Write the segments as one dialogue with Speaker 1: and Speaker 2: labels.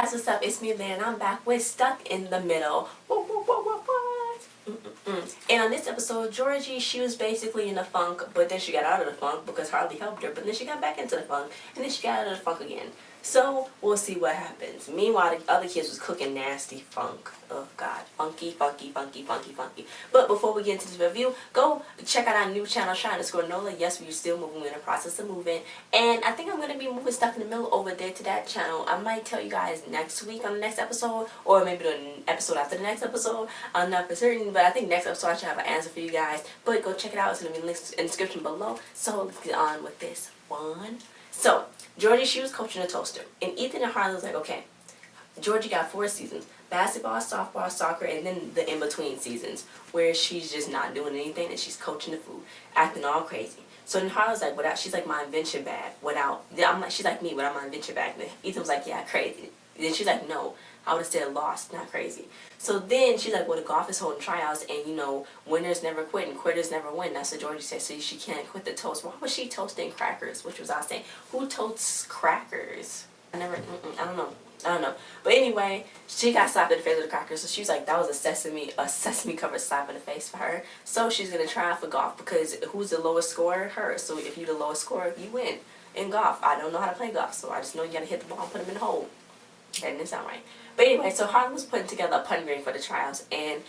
Speaker 1: guys, what's up? It's Mila and I'm back with Stuck in the Middle. What? And on this episode, Georgie, she was basically in a funk, but then she got out of the funk because Harley helped her, but then she got back into the funk, and then she got out of the funk again. So, we'll see what happens. Meanwhile, the other kids was cooking nasty funk. Oh, God. Funky, funky, funky, funky, funky. But before we get into this review, go check out our new channel, Chi-Nola. Yes, we're still moving. We're in the process of moving. And I think I'm going to be moving Stuck in the Middle over there to that channel. I might tell you guys next week on the next episode, or maybe the episode after the next episode. I'm not for certain, but I think next episode I should have an answer for you guys. But go check it out. It's going to be linked in the description below. So, let's get on with this one. So, Georgie, she was coaching a toaster. And Ethan and Harley was like, okay, Georgie got 4 seasons. Basketball, softball, soccer, and then the in-between seasons where she's just not doing anything and she's coaching the food, acting all crazy. So then Harley was like, without, she's like my invention bag. Without, I'm like, she's like me without my invention bag. And Ethan was like, yeah, crazy. Then she's like, no, I would have said lost, not crazy. So then she's like, well, the golf is holding tryouts, and you know, winners never quit and quitters never win. That's what Georgie said. So she can't quit the toast. Why was she toasting crackers? Which was I was saying, who toasts crackers? I don't know. But anyway, she got slapped in the face with the crackers. So she was like, that was a sesame covered slap in the face for her. So she's gonna try out for golf because who's the lowest scorer? Her. So if you're the lowest scorer, you win in golf. I don't know how to play golf, so I just know you gotta hit the ball and put them in the hole. That didn't sound right. But anyway, so Harley was putting together a putting green for the trials, and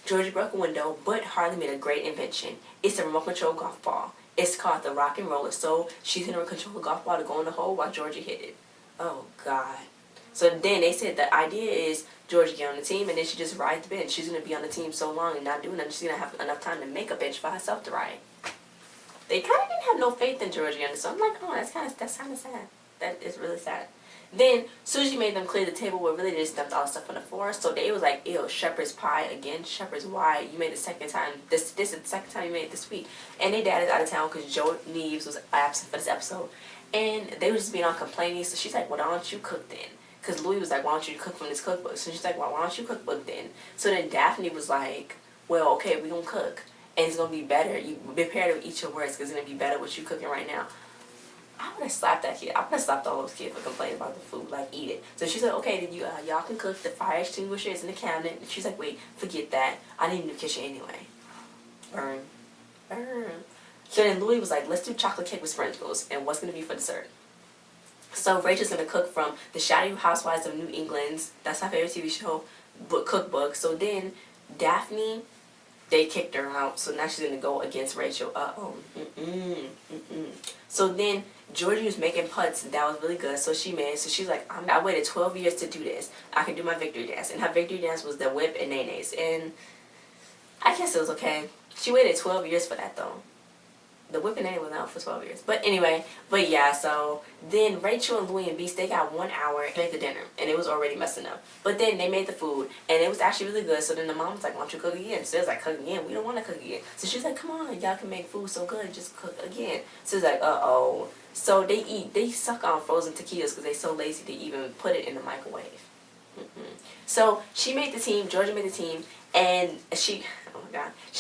Speaker 1: Georgie broke a window, but Harley made a great invention. It's a remote control golf ball. It's called the rock and roller. So she's gonna control the golf ball to go in the hole while Georgie hit it. Oh God. So then they said the idea is Georgie get on the team and then she just ride the bench. She's gonna be on the team so long and not doing nothing. She's gonna have enough time to make a bench for herself to ride. They kind of didn't have no faith in Georgie, and so I'm like, oh, that's kind of sad. That is really sad. Then Suji made them clear the table, where really they just dumped all the stuff on the floor. So they was like, ew, shepherd's pie again. Shepherd's why you made it the second time. This is the second time you made it this week. And their dad is out of town because Joe Neves was absent for this episode. And they were just being all complaining. So she's like, well, why don't you cook then? Because Louis was like, why don't you cook from this cookbook? So she's like, well, why don't you cookbook then? So then Daphne was like, well, okay, we gonna cook. And it's gonna be better. You prepare to eat your words because it's gonna be better what you cooking right now. I would have slapped that kid. I would have slapped all those kids for complaining about the food. Like, eat it. So she's like, okay, then y'all can cook. The fire extinguisher is in the cabinet. And she's like, wait, forget that. I need a new kitchen anyway. Burn. Burn. So then Louis was like, let's do chocolate cake with sprinkles. And what's going to be for dessert? So Rachel's going to cook from the Shadow Housewives of New England's. That's her favorite TV show. Cookbook. So then Daphne, they kicked her out. So now she's going to go against Rachel. So then Georgie was making putts, and that was really good. So she's like, I waited 12 years to do this. I can do my victory dance. And her victory dance was the whip and nays. And I guess it was okay. She waited 12 years for that, though. The whip and nay was out for 12 years. But anyway, yeah, so then Rachel and Louis and Beast, they got 1 hour to make the dinner. And it was already messing up. But then they made the food, and it was actually really good. So then the mom was like, why don't you cook again? So it was like, cook again? We don't want to cook again. So she's like, come on, y'all can make food so good, just cook again. So it's like, uh-oh. So they suck on frozen taquitos because they're so lazy to even put it in the microwave. So she made the team, Georgia made the team, and she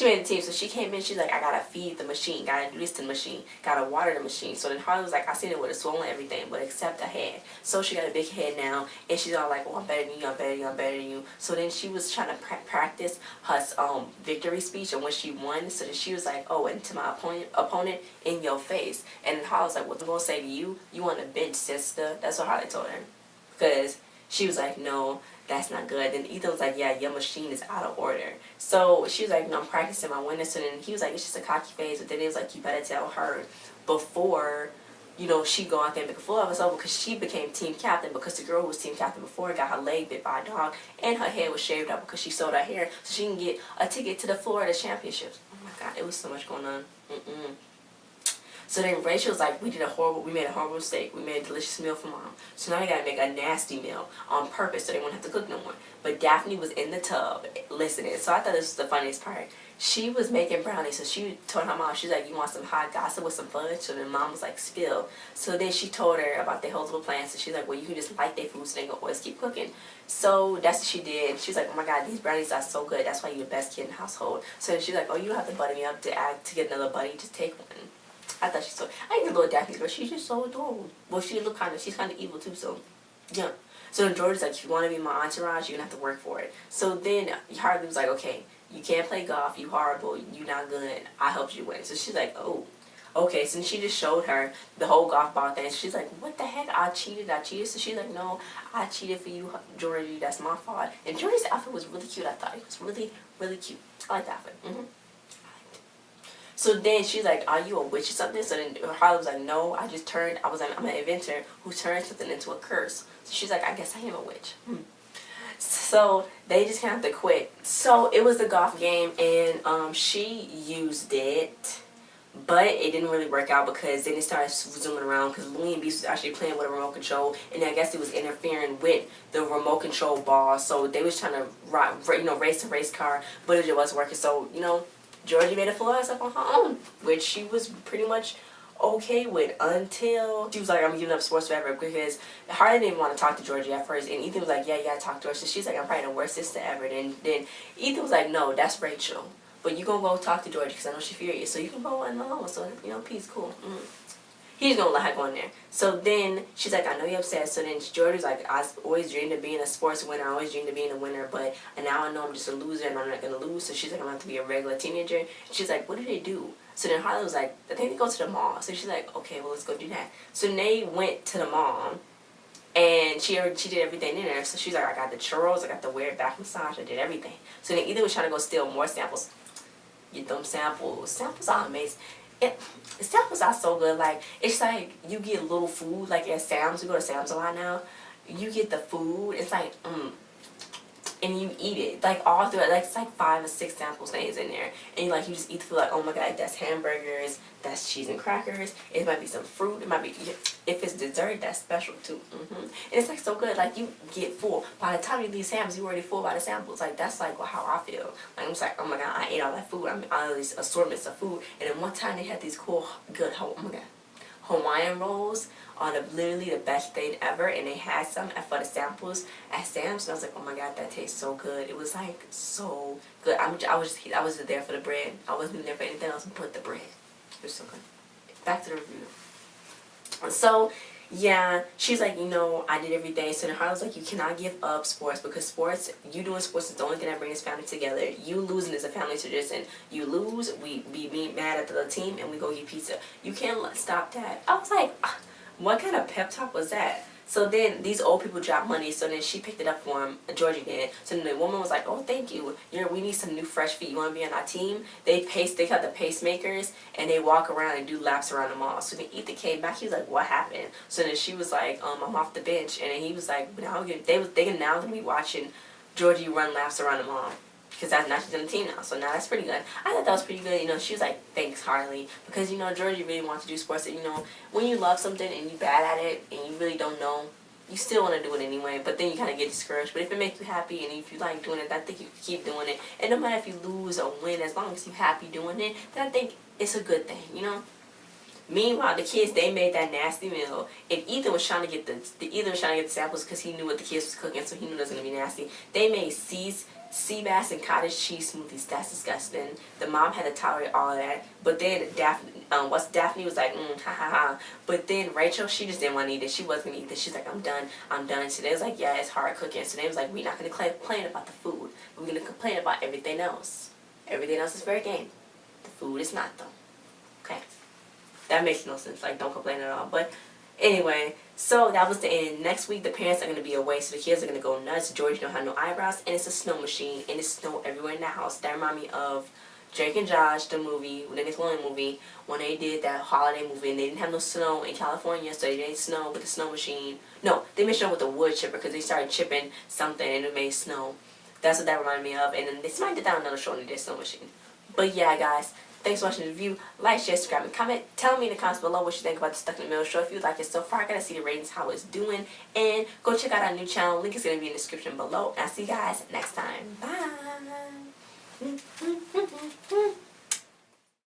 Speaker 1: made the team. So she came in, she's like, I gotta feed the machine, gotta do this to the machine, gotta water the machine. So then Harley was like, I seen it with a swollen everything, but except her head. So she got a big head now, and she's all like, well, I'm better than you, I'm better than you, I'm better than you. So then she was trying to practice her victory speech, and when she won, so then she was like, oh, and to my opponent in your face. And then Harley was like, what I'm gonna say to you? You want a bench, sister? That's what Harley told her, because she was like, no, that's not good. Then Ethan was like, yeah, your machine is out of order. So she was like, no, I'm practicing my winners. And then he was like, it's just a cocky phase. But then it was like, you better tell her before, you know, she go out there and make a fool of herself, because she became team captain, because the girl who was team captain before got her leg bit by a dog and her hair was shaved up because she sold her hair so she can get a ticket to the Florida Championships. Oh my God, it was so much going on. So then Rachel was like, we made a horrible mistake. We made a delicious meal for mom. So now we gotta make a nasty meal on purpose so they won't have to cook no more. But Daphne was in the tub listening. So I thought this was the funniest part. She was making brownies. So she told her mom, she's like, you want some hot gossip with some fudge? So then mom was like, spill. So then she told her about their whole little plan. So she's like, well, you can just like their food so they can always keep cooking. So that's what she did. She was like, oh my God, these brownies are so good. That's why you're the best kid in the household. So then she's like, oh, you don't have to butter me up to get another buddy. Just take one. I thought she's so, I think the little Daphne girl, she's just so adorable. Well, she's kind of evil too, so, yeah. So then Georgie's like, if you want to be my entourage, you're going to have to work for it. So then Harley was like, okay, you can't play golf, you horrible, you not good, I helped you win. So she's like, oh, okay. So she just showed her the whole golf ball thing. She's like, what the heck, I cheated. So she's like, no, I cheated for you, Georgie, that's my fault. And Georgie's outfit was really cute, I thought. It was really, really cute. I like the outfit. So then she's like, are you a witch or something? So then Harley was like, no, I'm an inventor who turned something into a curse. So she's like, I guess I am a witch. So they just kind of have to quit. So it was the golf game, and she used it, but it didn't really work out because then it started zooming around because Louie and Beast was actually playing with a remote control, and I guess it was interfering with the remote control ball. So they was trying to race the race car, but it just wasn't working. So Georgie made a fool of herself on her own, which she was pretty much okay with until she was like, I'm giving up sports forever, because Harley didn't even want to talk to Georgie at first, and Ethan was like, yeah, you gotta talk to her. So she's like, I'm probably the worst sister ever. Then Ethan was like, no, that's Rachel, but you gonna go talk to Georgie because I know she's furious, so you can go alone. So peace, cool. He's gonna let her go in there. So then she's like, I know you're upset. So then Georgie's like, I always dreamed of being a sports winner. I always dreamed of being a winner, but now I know I'm just a loser and I'm not gonna lose. So she's like, I'm gonna have to be a regular teenager. And she's like, what do they do? So then Harley was like, I think they go to the mall. So she's like, okay, well, let's go do that. So they went to the mall, and she did everything in there. So she's like, I got the churros, I got the weird back massage, I did everything. So then Ethan was trying to go steal more samples. Get them samples. Samples are amazing. Samples are so good. Like, it's like you get little food, like at Sam's. We go to Sam's a lot now. You get the food. It's like, and you eat it. Like, all through it. Like, it's like 5 or 6 sample things in there. And you just eat the food like, oh my god, that's hamburgers, that's cheese and crackers. It might be some fruit. It might be, if it's dessert, that's special too. And it's like so good. Like, you get full. By the time you leave Sam's, you're already full by the samples. Like, that's like how I feel. Like, I'm just like, oh my god, I ate all that food. I mean, all these assortments of food. And then one time they had these cool, good, oh my god, Hawaiian rolls are literally the best thing ever, and they had some for the samples at Sam's, and I was like, oh my god, that tastes so good. It was like so good. I was just there for the bread. I wasn't even there for anything else but the bread. It was so good. Back to the review. So yeah, she's like, I did everything. So then Harley's like, you cannot give up sports, because sports, you doing sports is the only thing that brings family together. You losing is a family tradition. You lose, we be mad at the team, and we go get pizza. You can't stop that. I was like, what kind of pep talk was that? So then these old people dropped money, so then she picked it up for him, Georgie did. So then the woman was like, oh, thank you. We need some new fresh feet. You want to be on our team? They have the pacemakers, and they walk around and do laps around the mall. So then Ethan came back. He was like, what happened? So then she was like, I'm off the bench. And then he was like, now they now going to be watching Georgie run laps around the mall. Because now she's on the team now, so now that's pretty good. I thought that was pretty good. She was like, thanks, Harley. Because, Georgie really wants to do sports. And, when you love something and you're bad at it and you really don't know, you still want to do it anyway. But then you kind of get discouraged. But if it makes you happy and if you like doing it, I think you can keep doing it. And no matter if you lose or win, as long as you're happy doing it, then I think it's a good thing, Meanwhile, the kids, they made that nasty meal, and Ethan was trying to get the samples because he knew what the kids was cooking, so he knew it was gonna be nasty. They made sea bass and cottage cheese smoothies. That's disgusting. The mom had to tolerate all of that, but then Daphne was like, ha ha ha. But then Rachel, she just didn't want to eat it. She wasn't gonna eat it. She's like, I'm done. So they was like, yeah, it's hard cooking. So they was like, we're not gonna complain about the food. We're gonna complain about everything else. Everything else is fair game. The food is not though. Okay. That makes no sense. Like, don't complain at all. But anyway, so that was the end. Next week, the parents are going to be away, so the kids are going to go nuts. George don't have no eyebrows, and it's a snow machine, and it's snow everywhere in the house. That remind me of Drake and Josh, the movie, the Nickelodeon movie, when they did that holiday movie, and they didn't have no snow in California, so they made snow with the snow machine. No, they made snow with the wood chipper, because they started chipping something, and it made snow. That's what that reminded me of, and then they might did that on another show, and they did snow machine. But yeah, guys. Thanks for watching the review. Like, share, subscribe, and comment. Tell me in the comments below what you think about the Stuck in the Middle show. If you like it so far, I gotta see the ratings, how it's doing. And go check out our new channel. Link is gonna be in the description below. And I'll see you guys next time. Bye.